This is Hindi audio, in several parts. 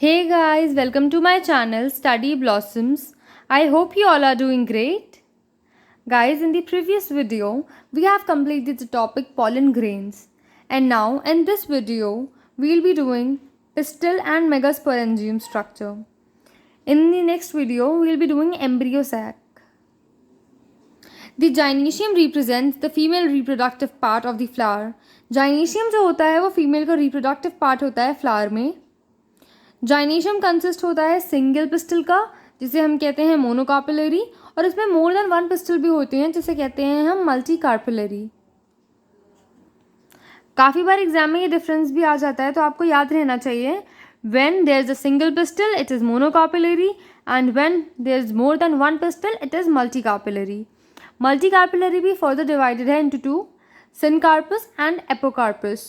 Hey guys, welcome to my channel Study Blossoms. I hope you all are doing great. Guys, in the previous video, we have completed the topic pollen grains. And now, in this video, we'll be doing pistil and megasporangium structure. In the next video, we'll be doing embryo sac. The gynoecium represents the female reproductive part of the flower. Gynoecium जो होता है वो फीमेल का reproductive part होता है फ्लावर में. जाइनेशियम कंसिस्ट होता है सिंगल पिस्टल का, जिसे हम कहते हैं मोनोकार्पिलरी, और इसमें मोर देन वन पिस्टल भी होते हैं, जिसे कहते हैं हम मल्टी कार्पिलरी. काफ़ी बार एग्जाम में ये डिफरेंस भी आ जाता है, तो आपको याद रहना चाहिए when there is a single pistil it is monocarpellary and when there is more than one pistil it is multicarpellary. Multicarpellary भी फर्दर डिवाइडेड है into two, syncarpous and apocarpous.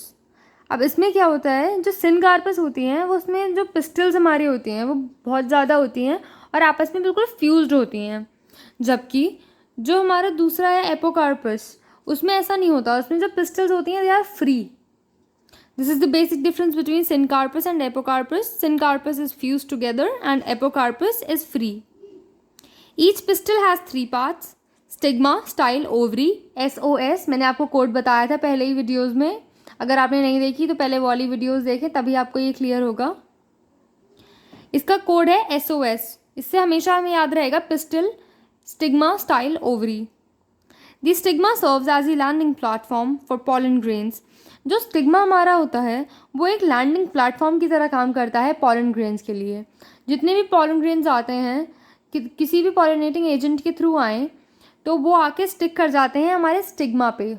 अब इसमें क्या होता है, जो सिनकार्पस होती हैं वो उसमें जो पिस्टल्स हमारी होती हैं वो बहुत ज़्यादा होती हैं और आपस में बिल्कुल फ्यूज्ड होती हैं, जबकि जो हमारा दूसरा है एपोकार्पस उसमें ऐसा नहीं होता. उसमें जो पिस्टल्स होती हैं they are free. This is the basic difference between syncarpous and apocarpous. Syncarpous is fuse together and apocarpous is free. Each pistil has 3 parts: stigma, style, ovary. SOS मैंने आपको कोड बताया था पहले ही वीडियोज़ में. अगर आपने नहीं देखी तो पहले वाली वीडियोस देखें, तभी आपको ये क्लियर होगा. इसका कोड है SOS. इससे हमेशा हमें याद रहेगा pistil, stigma, style, ovary. The stigma serves as a landing platform for pollen grains. जो स्टिग्मा हमारा होता है वो एक लैंडिंग प्लेटफॉर्म की तरह काम करता है पॉलन ग्रेन्स के लिए. जितने भी पॉलन ग्रेन्स आते हैं किसी भी पॉलिनेटिंग एजेंट के थ्रू आए तो वो आके स्टिक कर जाते हैं हमारे स्टिग्मा पे.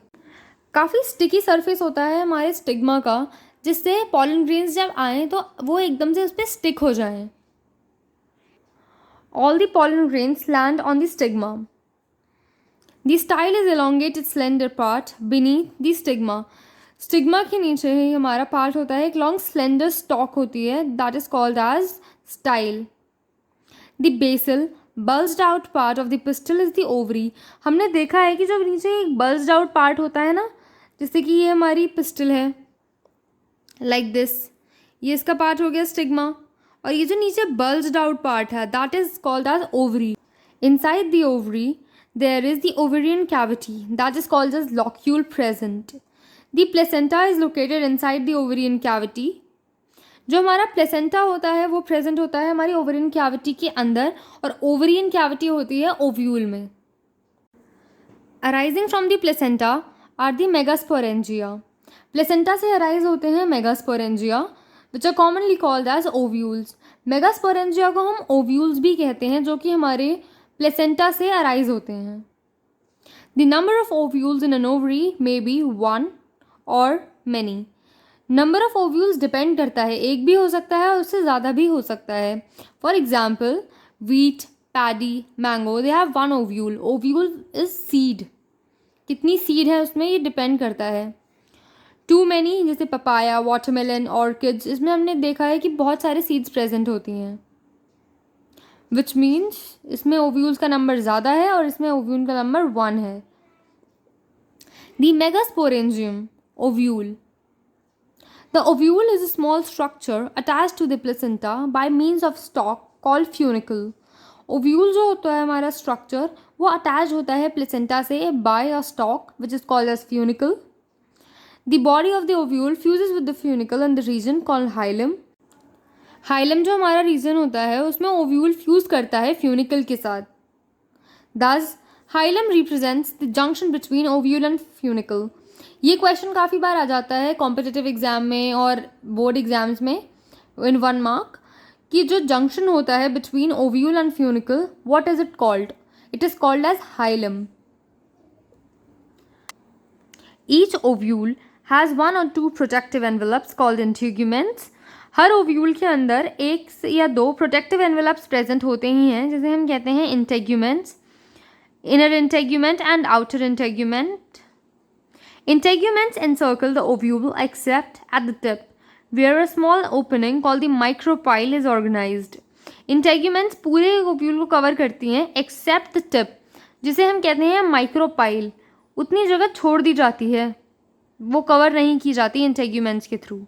काफ़ी स्टिकी सरफेस होता है हमारे स्टिग्मा का, जिससे पॉलन ग्रेन्स जब आएँ तो वो एकदम से उस पर स्टिक हो जाएं. All the pollen grains land on the stigma. The style is elongated slender part beneath the stigma. Stigma के नीचे ही हमारा पार्ट होता है, एक लॉन्ग स्लेंडर स्टॉक होती है, that is called as style. The basal bulged out part of the pistil is the ovary. हमने देखा है कि जब नीचे एक बल्ज्ड आउट पार्ट होता है ना, जैसे कि ये हमारी पिस्टल है लाइक दिस, ये इसका पार्ट हो गया स्टिग्मा, और ये जो नीचे बल्ज्ड आउट पार्ट है that is called as ovary. Inside the ovary there is the ovarian cavity that is called as locule present. The placenta is located inside the ovarian cavity. जो हमारा प्लेसेंटा होता है वो प्रेजेंट होता है हमारी ओवेरियन कैविटी के अंदर, और ओवेरियन कैविटी होती है ओव्यूल में. Arising from the placenta are the megasporangia. Placenta से अराइज होते हैं megasporangia which are commonly called as ovules. Megasporangia को हम ओव्यूल्स भी कहते हैं, जो कि हमारे प्लेसेंटा से अराइज होते हैं. The number of ovules in an ovary may be 1 और many. Number of ovules depend करता है, एक भी हो सकता है और उससे ज़्यादा भी हो सकता है. For example wheat, paddy, mango, they have 1 ovule. Ovule is seed. कितनी सीड है उसमें ये डिपेंड करता है. टू मैनी जैसे पपाया, वाटरमेलन, ऑर्किड्स, इसमें हमने देखा है कि बहुत सारे सीड्स प्रेजेंट होती हैं, विच मीन्स इसमें ओव्यूल्स का नंबर ज़्यादा है और इसमें ओव्यूल का नंबर 1 है. The megasporangium ovule. The ovule is a small structure attached to the placenta by means of stalk called funicle. Ovule जो होता है हमारा structure वो attached होता है placenta से by a stalk which is called as funicle. The body of the ovule fuses with the funicle in the region called hilum. Hilum जो हमारा region होता है उसमें ovule fuse करता है funicle के साथ. Thus, hilum represents the junction between ovule and funicle. ये क्वेश्चन काफ़ी बार आ जाता है कॉम्पिटिटिव एग्ज़ाम में और बोर्ड एग्ज़ाम्स में इन 1 मार्क, कि जो जंक्शन होता है between ovule and funicle, what is it called? It is called as hilum. Each ovule has 1 or 2 protective envelopes called integuments. हर ओव्यूल के अंदर 1 या 2 प्रोटेक्टिव एनवेलप्स प्रेजेंट होते ही हैं, जिसे हम कहते हैं integuments. Inner integument and outer integument. Integuments encircle the ovule except at the tip, where a small opening called the micropyle is organized. Integuments पूरे ovule को कवर करती हैं except the tip, जिसे हम कहते हैं micropyle. उतनी जगह छोड़ दी जाती है, वो कवर नहीं की जाती इंटेग्यूमेंट्स के through.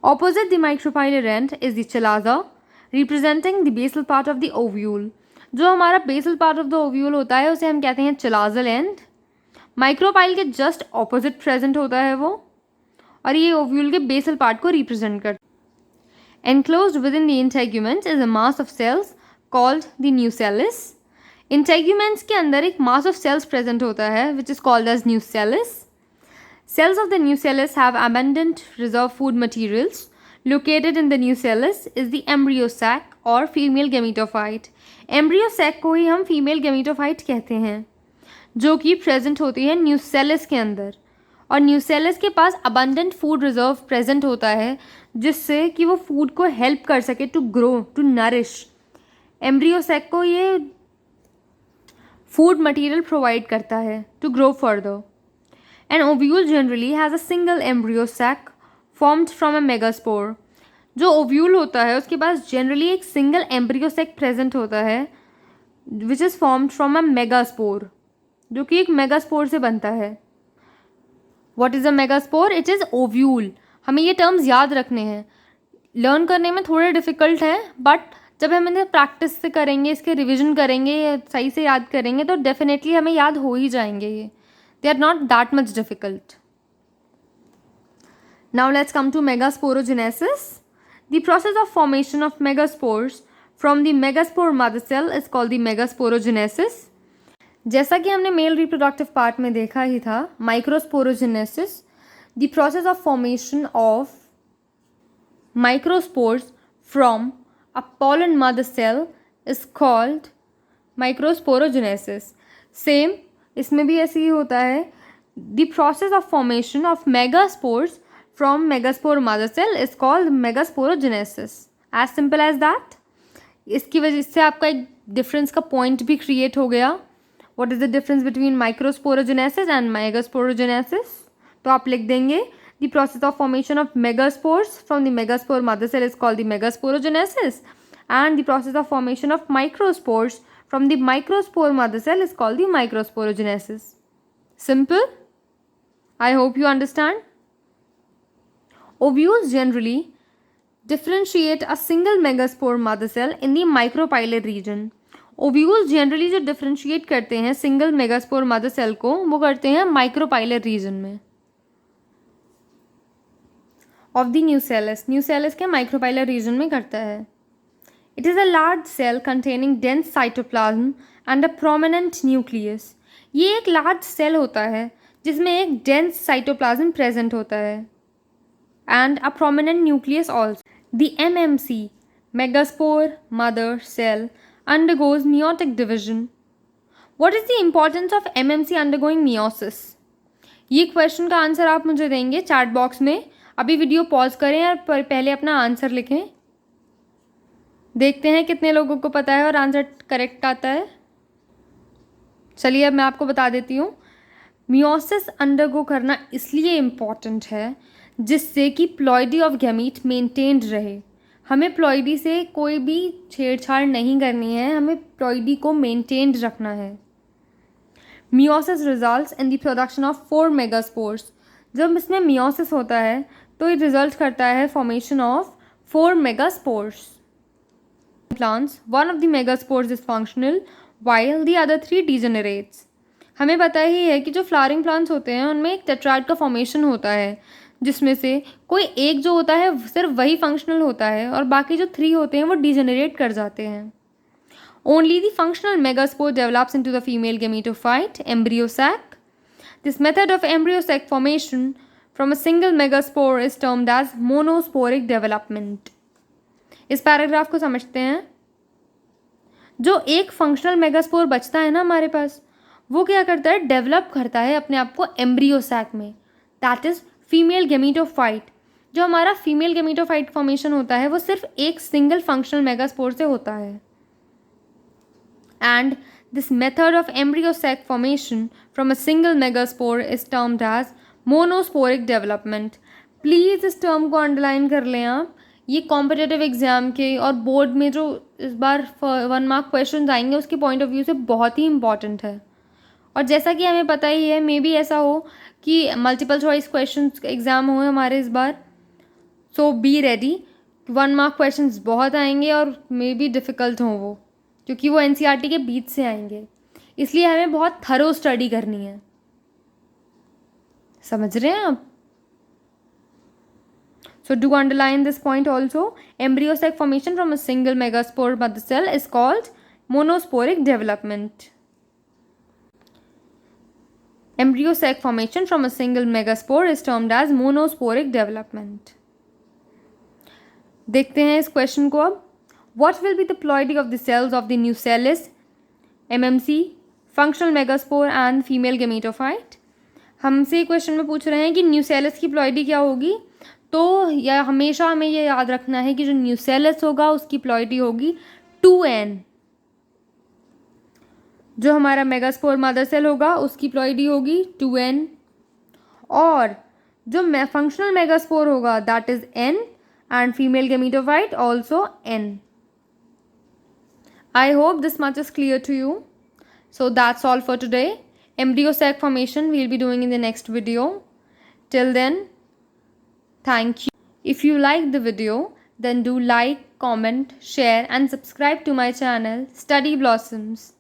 Opposite the micropylar end is the chalaza, representing the basal part of the ovule. जो हमारा basal part of the ovule होता है उसे हम कहते हैं चलाजल एंड. माइक्रोपाइल के जस्ट ऑपोजिट प्रेजेंट होता है वो, और ये ओव्यूल के बेसल पार्ट को रिप्रेजेंट करता है. Enclosed within the integument is a mass of cells called the nucellus. इंटेग्यूमेंट्स के अंदर एक मास ऑफ सेल्स प्रेजेंट होता है which is called as nucellus. Cells of the nucellus have abundant reserve food materials. Located in the nucellus is the embryo sac or female gametophyte. Embryo sac को ही हम female gametophyte कहते हैं, जो कि प्रेजेंट होती है न्यूसेलस के अंदर. और न्यूसेलस के पास abundant food reserve प्रेजेंट होता है जिससे कि वो फूड को हेल्प कर सके to grow, to nourish. Embryo sac को ये फूड मटेरियल प्रोवाइड करता है to grow further. An ovule generally has a single embryo sac formed from a megaspore. जो ओव्यूल होता है उसके पास जनरली एक सिंगल एम्ब्रियो सैक प्रेजेंट होता है which is formed from a megaspore, जो कि एक मेगास्पोर से बनता है. What is a megaspore? It is ovule. हमें ये टर्म्स याद रखने हैं. लर्न करने में थोड़े डिफ़िकल्ट हैं, बट जब हम इन्हें प्रैक्टिस से करेंगे, इसके रिविजन करेंगे, सही से याद करेंगे तो डेफिनेटली हमें याद हो ही जाएंगे ये. They are not that much difficult. Now let's come to megasporogenesis. The process of formation of megaspores from the megaspore mother cell is called the megasporogenesis. जैसा कि हमने मेल रिप्रोडक्टिव पार्ट में देखा ही था, microsporogenesis, the process of formation of microspores from a pollen mother cell is called microsporogenesis. Same इसमें भी ऐसे ही होता है. The process of formation of megaspores from megaspore mother cell is called megasporogenesis. As simple as that. इसकी वजह से आपका एक डिफरेंस का पॉइंट भी क्रिएट हो गया. What is the difference between microsporogenesis and megasporogenesis? तो आप लिख देंगे the process of formation of megaspores from the megaspore mother cell is called the megasporogenesis, and the process of formation of microspores from the microspore mother cell is called the microsporogenesis. Simple? I hope you understand. Ovules generally differentiate a single megaspore mother cell in the micropylar region. Ovules generally जो differentiate करते हैं single megaspore mother cell को, वो करते हैं micropylar region में. Of the nucellus. Nucellus के micropylar region में करता है. It is a large cell containing dense cytoplasm and a prominent nucleus. ये एक large cell होता है जिसमें एक dense cytoplasm present होता है and a prominent nucleus also. The MMC, megaspore mother cell, undergoes meiotic division. What is the importance of MMC undergoing meiosis? ये क्वेश्चन का आंसर आप मुझे देंगे चैट बॉक्स में. अभी वीडियो पॉज करें और पहले अपना आंसर लिखें. देखते हैं कितने लोगों को पता है और आंसर करेक्ट आता है. चलिए अब मैं आपको बता देती हूँ. मियोसिस अंडरगो करना इसलिए इम्पॉर्टेंट है जिससे कि प्लॉइडी ऑफ गैमीट मेंटेन्ड रहे. हमें प्लॉइडी से कोई भी छेड़छाड़ नहीं करनी है, हमें प्लॉइडी को मेंटेन्ड रखना है. Meiosis results in the production of 4 megaspores. जब इसमें मियोसिस होता है तो ये रिजल्ट करता है formation of 4 megaspores. Plants, one of the megaspores is functional while the other 3 degenerates. हमें पता ही है कि जो फ्लावरिंग प्लांट्स होते हैं उनमें एक टेट्राइड का फॉर्मेशन होता है जिसमें से कोई एक जो होता है सिर्फ वही फंक्शनल होता है और बाकी जो 3 होते हैं वो डिजेनरेट कर जाते हैं. Only the functional megaspore develops into the female gametophyte, embryo sac. This method of embryo sac formation from a single megaspore is termed as monosporic development. इस पैराग्राफ को समझते हैं. जो एक फंक्शनल मेगास्पोर बचता है ना हमारे पास, वो क्या करता है, डेवलप करता है अपने आप को एम्ब्रियो सैक में, दैट इज फीमेल गेमीटोफाइट. जो हमारा फीमेल गेमीटोफाइट फॉर्मेशन होता है वो सिर्फ एक सिंगल फंक्शनल मेगास्पोर से होता है. And this method of embryo sac formation from a single megaspore is termed as monosporic development. Please इस टर्म को अंडरलाइन कर लें आप. ये कॉम्पिटिटिव एग्ज़ाम के और बोर्ड में जो इस बार 1 मार्क क्वेश्चन आएंगे उसके पॉइंट ऑफ व्यू से बहुत ही इंपॉर्टेंट है. और जैसा कि हमें पता ही है, मे बी ऐसा हो कि मल्टीपल चॉइस क्वेश्चन एग्ज़ाम हो हमारे इस बार, सो बी रेडी, 1 मार्क क्वेश्चंस बहुत आएंगे और मे बी डिफ़िकल्ट हों वो, क्योंकि वो एनसीईआरटी के बीच से आएंगे, इसलिए हमें बहुत थरो स्टडी करनी है। समझ रहे हैं आप? So do underline this point also. Embryo sac formation from a single megaspore mother cell is called monosporic development. Embryo sac formation from a single megaspore is termed as monosporic development. देखते हैं इस क्वेश्चन को अब. What will be the ploidy of the cells of the nucellus, MMC, functional megaspore and female gametophyte? हमसे क्वेश्चन में पूछ रहे हैं कि न्यूसेलस की प्लॉइडी क्या होगी. तो यह हमेशा हमें ये याद रखना है कि जो न्यूसेलस होगा उसकी प्लॉइडी होगी 2n. जो हमारा मेगास्पोर मदर सेल होगा उसकी प्लॉइडी होगी 2n, और जो फंक्शनल मेगास्पोर होगा that is n, and female gametophyte also n. I hope this much is clear to you. So that's all for today. Embryo sac formation we'll be doing in the next video. Till then, thank you. If you like the video, then do like, comment, share and subscribe to my channel Study Blossoms.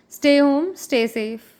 Stay home, stay safe.